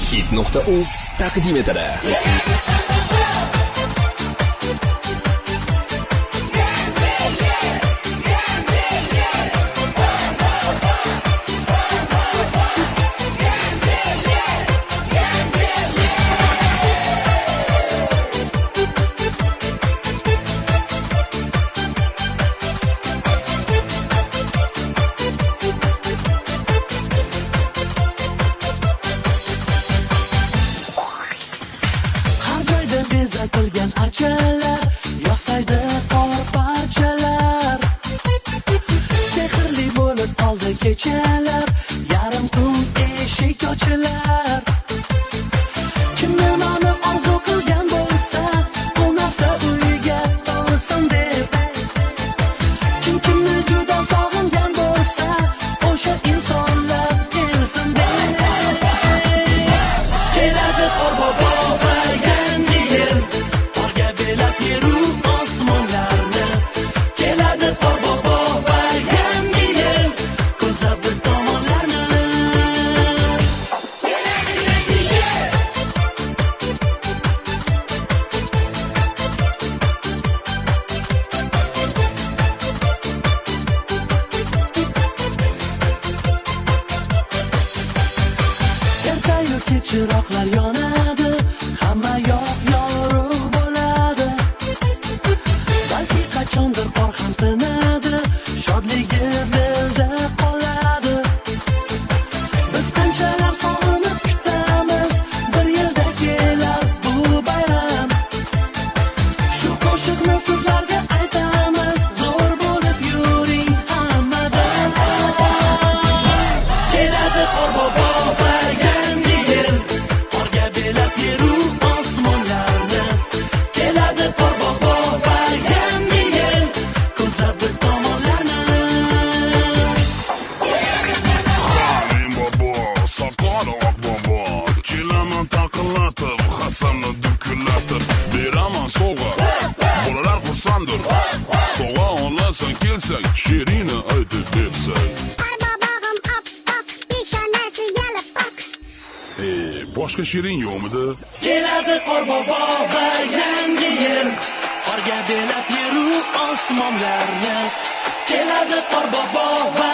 Hit.uz taqdim etadi. Bezatilgan archalar, yosaydi qor parchalar. Sehrli bo'lib qoldi kechalar, yarim kun eshik ochilar. Kimni mani orzu qilgan bo'lsa, bu narsa uyga borsin deb. Kimni juda sog'ingan bo'lsa, o'sha insonlar kelsin deb. Keladi qorbobo chiroqlar yonadi, hamma yoq yorug' bo'ladi. Balki qachondir qor ham tinadi, shodligi dilda qoladi. Biz qanchalar sog'inib kutamiz, bir yilda kelar bu bayram. Shu qo'shiqni sizlarga aytamiz, zo'r bo'lib yuring hammadan. Keladi qorbobo Soğa onlarsan kelsak, she'rini aytib bersak. Qorbobog'im oppoq, peshonasi yalpiq. Boshqa shirin yo'qmidi? Keladi qorbobo va yangi yil, qorga belab yeru osmonlarni. Keladi qorbobo va